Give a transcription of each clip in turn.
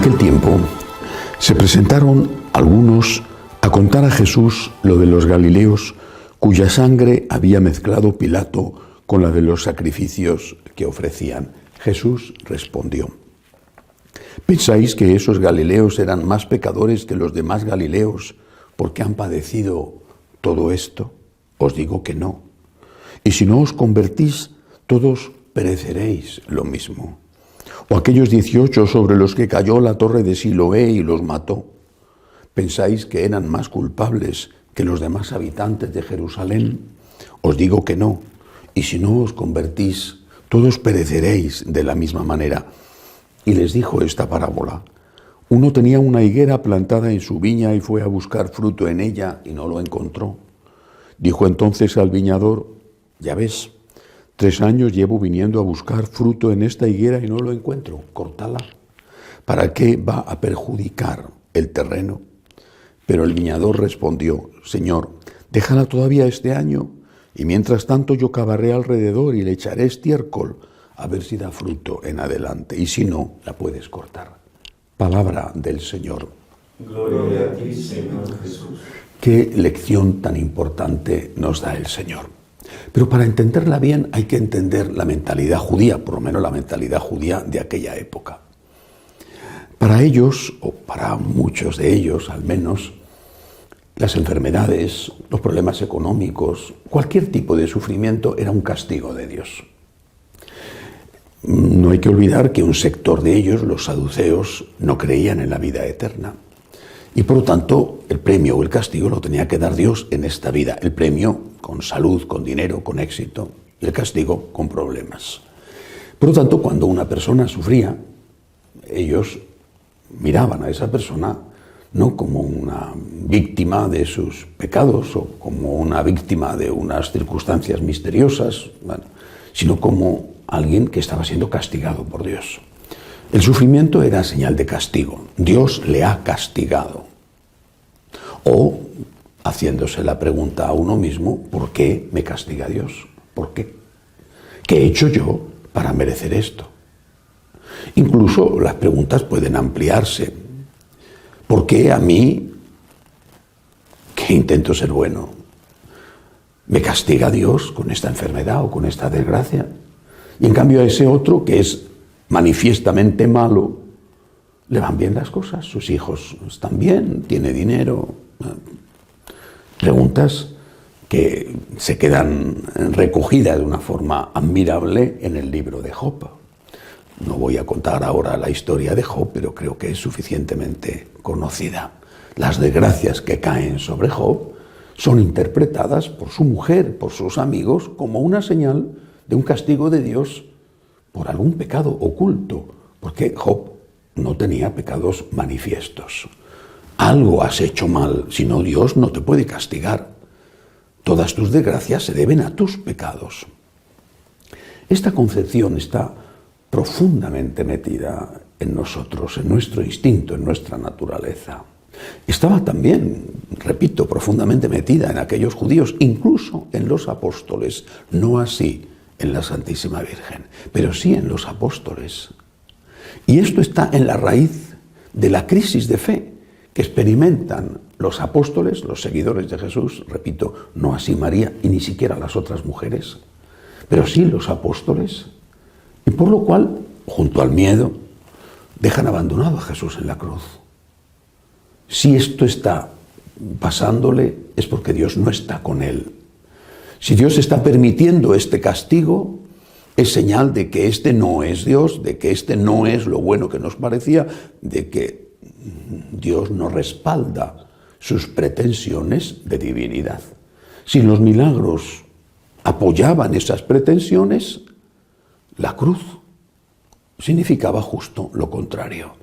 aquel tiempo se presentaron algunos a contar a Jesús lo de los galileos cuya sangre había mezclado Pilato con la de los sacrificios que ofrecían. Jesús respondió: ¿pensáis que esos galileos eran más pecadores que los demás galileos porque han padecido todo esto? Os digo que no. Y si no os convertís, todos pereceréis lo mismo. O aquellos 18 sobre los que cayó la torre de Siloé y los mató, ¿pensáis que eran más culpables que los demás habitantes de Jerusalén? Os digo que no. Y si no os convertís, todos pereceréis de la misma manera. Y les dijo esta parábola: uno tenía una higuera plantada en su viña y fue a buscar fruto en ella y no lo encontró. Dijo entonces al viñador: ya ves, 3 años llevo viniendo a buscar fruto en esta higuera y no lo encuentro. Córtala. ¿Para qué va a perjudicar el terreno? Pero el viñador respondió: Señor, déjala todavía este año, y mientras tanto yo cavaré alrededor y le echaré estiércol, a ver si da fruto en adelante, y si no, la puedes cortar. Palabra del Señor. Gloria a ti, Señor Jesús. Qué lección tan importante nos da el Señor. Pero para entenderla bien hay que entender la mentalidad judía, por lo menos la mentalidad judía de aquella época. Para ellos, o para muchos de ellos al menos, las enfermedades, los problemas económicos, cualquier tipo de sufrimiento era un castigo de Dios. No hay que olvidar que un sector de ellos, los saduceos, no creían en la vida eterna. Y por lo tanto, el premio o el castigo lo tenía que dar Dios en esta vida. El premio con salud, con dinero, con éxito, y el castigo con problemas. Por lo tanto, cuando una persona sufría, ellos miraban a esa persona no como una víctima de sus pecados o como una víctima de unas circunstancias misteriosas, sino como alguien que estaba siendo castigado por Dios. El sufrimiento era señal de castigo. Dios le ha castigado. O haciéndose la pregunta a uno mismo: ¿por qué me castiga Dios? ¿Por qué? ¿Qué he hecho yo para merecer esto? Incluso las preguntas pueden ampliarse. ¿Por qué a mí, que intento ser bueno, me castiga Dios con esta enfermedad o con esta desgracia? Y en cambio a ese otro, que es manifiestamente malo, le van bien las cosas, sus hijos están bien, tiene dinero. Preguntas que se quedan recogidas de una forma admirable en el libro de Job. No voy a contar ahora la historia de Job, pero creo que es suficientemente conocida. Las desgracias que caen sobre Job son interpretadas por su mujer, por sus amigos, como una señal de un castigo de Dios por algún pecado oculto, porque Job no tenía pecados manifiestos. Algo has hecho mal, si no Dios no te puede castigar. Todas tus desgracias se deben a tus pecados. Esta concepción está profundamente metida en nosotros, en nuestro instinto, en nuestra naturaleza. Estaba también, repito, profundamente metida en aquellos judíos, incluso en los apóstoles, no así en la Santísima Virgen, pero sí en los apóstoles. Y esto está en la raíz de la crisis de fe que experimentan los apóstoles, los seguidores de Jesús, repito, no así María y ni siquiera las otras mujeres, pero sí los apóstoles, y por lo cual, junto al miedo, dejan abandonado a Jesús en la cruz. Si esto está pasándole, es porque Dios no está con él. Si Dios está permitiendo este castigo, es señal de que este no es Dios, de que este no es lo bueno que nos parecía, de que Dios no respalda sus pretensiones de divinidad. Si los milagros apoyaban esas pretensiones, la cruz significaba justo lo contrario.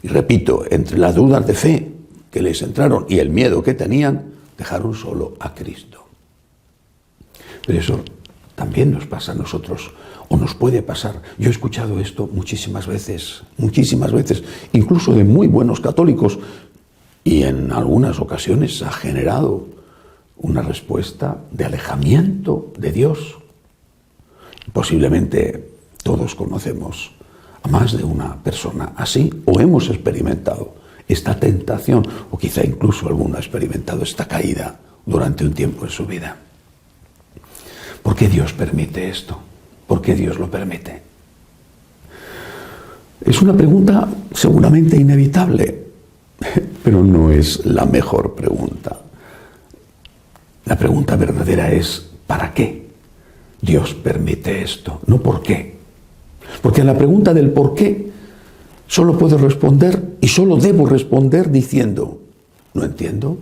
Y repito, entre las dudas de fe que les entraron y el miedo que tenían, dejaron solo a Cristo. Pero eso también nos pasa a nosotros, o nos puede pasar. Yo he escuchado esto muchísimas veces, incluso de muy buenos católicos, y en algunas ocasiones ha generado una respuesta de alejamiento de Dios. Posiblemente todos conocemos a más de una persona así, o hemos experimentado esta tentación, o quizá incluso alguno ha experimentado esta caída durante un tiempo en su vida. ¿Por qué Dios permite esto? ¿Por qué Dios lo permite? Es una pregunta seguramente inevitable, pero no es la mejor pregunta. La pregunta verdadera es ¿para qué Dios permite esto? No ¿por qué? Porque a la pregunta del por qué solo puedo responder y solo debo responder diciendo no entiendo,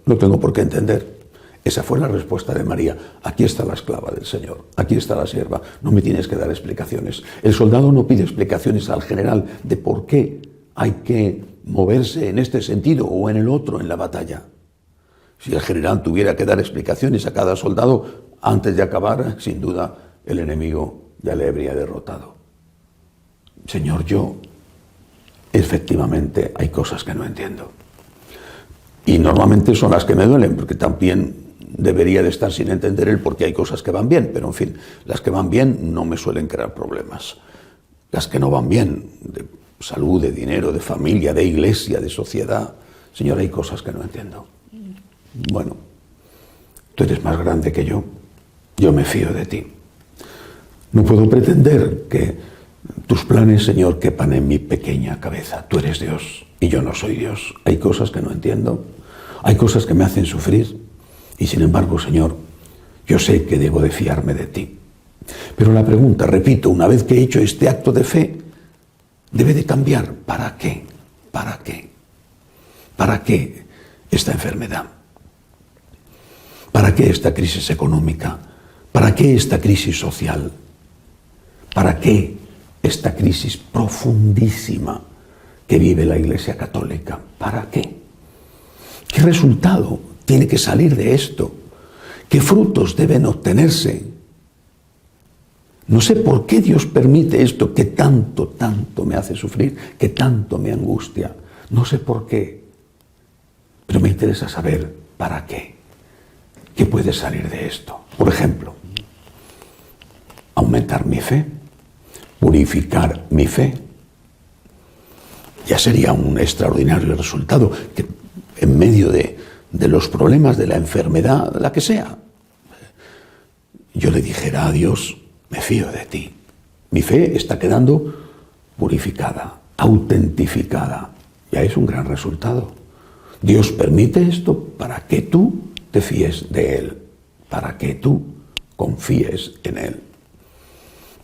no tengo por qué entender. Esa fue la respuesta de María. Aquí está la esclava del Señor, aquí está la sierva, no me tienes que dar explicaciones. El soldado no pide explicaciones al general de por qué hay que moverse en este sentido o en el otro en la batalla. Si el general tuviera que dar explicaciones a cada soldado antes de acabar, sin duda el enemigo ya le habría derrotado. Señor, yo efectivamente hay cosas que no entiendo. Y normalmente son las que me duelen, porque también debería de estar sin entender el por qué hay cosas que van bien, pero en fin, las que van bien no me suelen crear problemas. Las que no van bien, de salud, de dinero, de familia, de iglesia, de sociedad, Señor, hay cosas que no entiendo. Bueno, tú eres más grande que yo me fío de ti. No puedo pretender que tus planes, Señor, quepan en mi pequeña cabeza. Tú eres Dios y yo no soy Dios. Hay cosas que no entiendo, hay cosas que me hacen sufrir y sin embargo, Señor, yo sé que debo de fiarme de ti. Pero la pregunta, repito, una vez que he hecho este acto de fe, debe de cambiar. ¿Para qué? ¿Para qué? ¿Para qué esta enfermedad? ¿Para qué esta crisis económica? ¿Para qué esta crisis social? ¿Para qué esta crisis profundísima que vive la Iglesia Católica? ¿Para qué? ¿Qué resultado tiene que salir de esto? ¿Qué frutos deben obtenerse? No sé por qué Dios permite esto que tanto me hace sufrir, que tanto me angustia. No sé por qué, pero me interesa saber para qué. ¿Qué puede salir de esto? Por ejemplo, aumentar mi fe, purificar mi fe. Ya sería un extraordinario resultado que en medio de los problemas, de la enfermedad, la que sea, yo le dijera a Dios, me fío de ti. Mi fe está quedando purificada, autentificada. Ya es un gran resultado. Dios permite esto para que tú te fíes de Él, para que tú confíes en Él.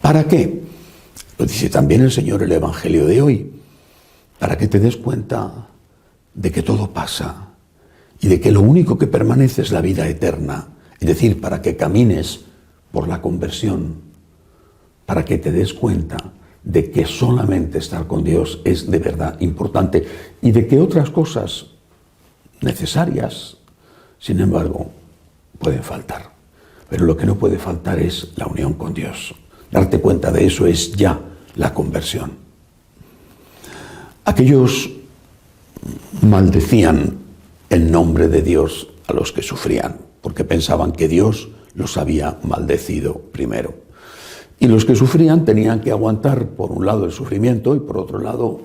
¿Para qué? Lo dice también el Señor en el Evangelio de hoy, para que te des cuenta de que todo pasa y de que lo único que permanece es la vida eterna, es decir, para que camines por la conversión, para que te des cuenta de que solamente estar con Dios es de verdad importante y de que otras cosas necesarias, sin embargo, pueden faltar. Pero lo que no puede faltar es la unión con Dios. Darte cuenta de eso es ya la conversión. Aquellos maldecían el nombre de Dios a los que sufrían, porque pensaban que Dios los había maldecido primero. Y los que sufrían tenían que aguantar, por un lado, el sufrimiento y por otro lado,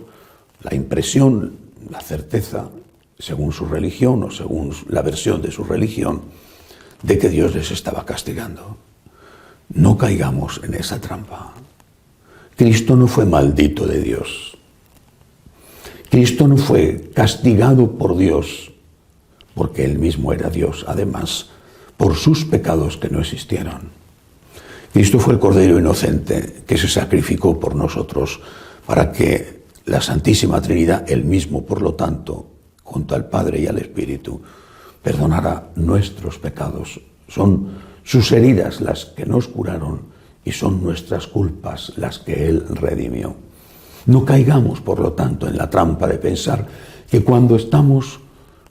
la impresión, la certeza, según su religión o según la versión de su religión, de que Dios les estaba castigando. No caigamos en esa trampa. Cristo no fue maldito de Dios. Cristo no fue castigado por Dios, porque Él mismo era Dios, además, por sus pecados que no existieron. Cristo fue el Cordero inocente que se sacrificó por nosotros para que la Santísima Trinidad, Él mismo, por lo tanto, junto al Padre y al Espíritu, perdonara nuestros pecados. Son sus heridas las que nos curaron y son nuestras culpas las que Él redimió. No caigamos, por lo tanto, en la trampa de pensar que cuando estamos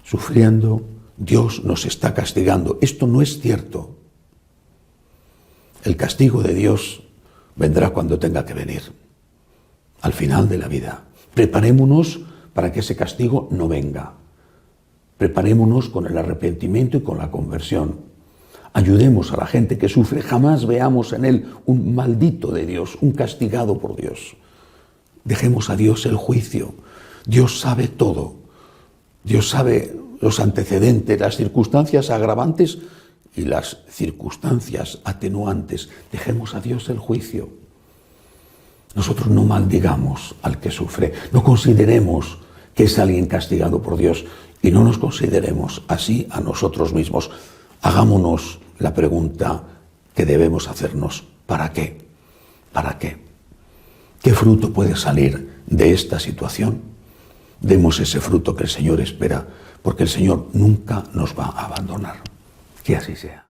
sufriendo, Dios nos está castigando. Esto no es cierto. El castigo de Dios vendrá cuando tenga que venir, al final de la vida. Preparémonos para que ese castigo no venga. Preparémonos con el arrepentimiento y con la conversión. Ayudemos a la gente que sufre, jamás veamos en él un maldito de Dios, un castigado por Dios. Dejemos a Dios el juicio. Dios sabe todo. Dios sabe los antecedentes, las circunstancias agravantes y las circunstancias atenuantes. Dejemos a Dios el juicio. Nosotros no maldigamos al que sufre, no consideremos que es alguien castigado por Dios y no nos consideremos así a nosotros mismos. Hagámonos la pregunta que debemos hacernos: ¿para qué? ¿Para qué? ¿Qué fruto puede salir de esta situación? Demos ese fruto que el Señor espera, porque el Señor nunca nos va a abandonar. Que así sea.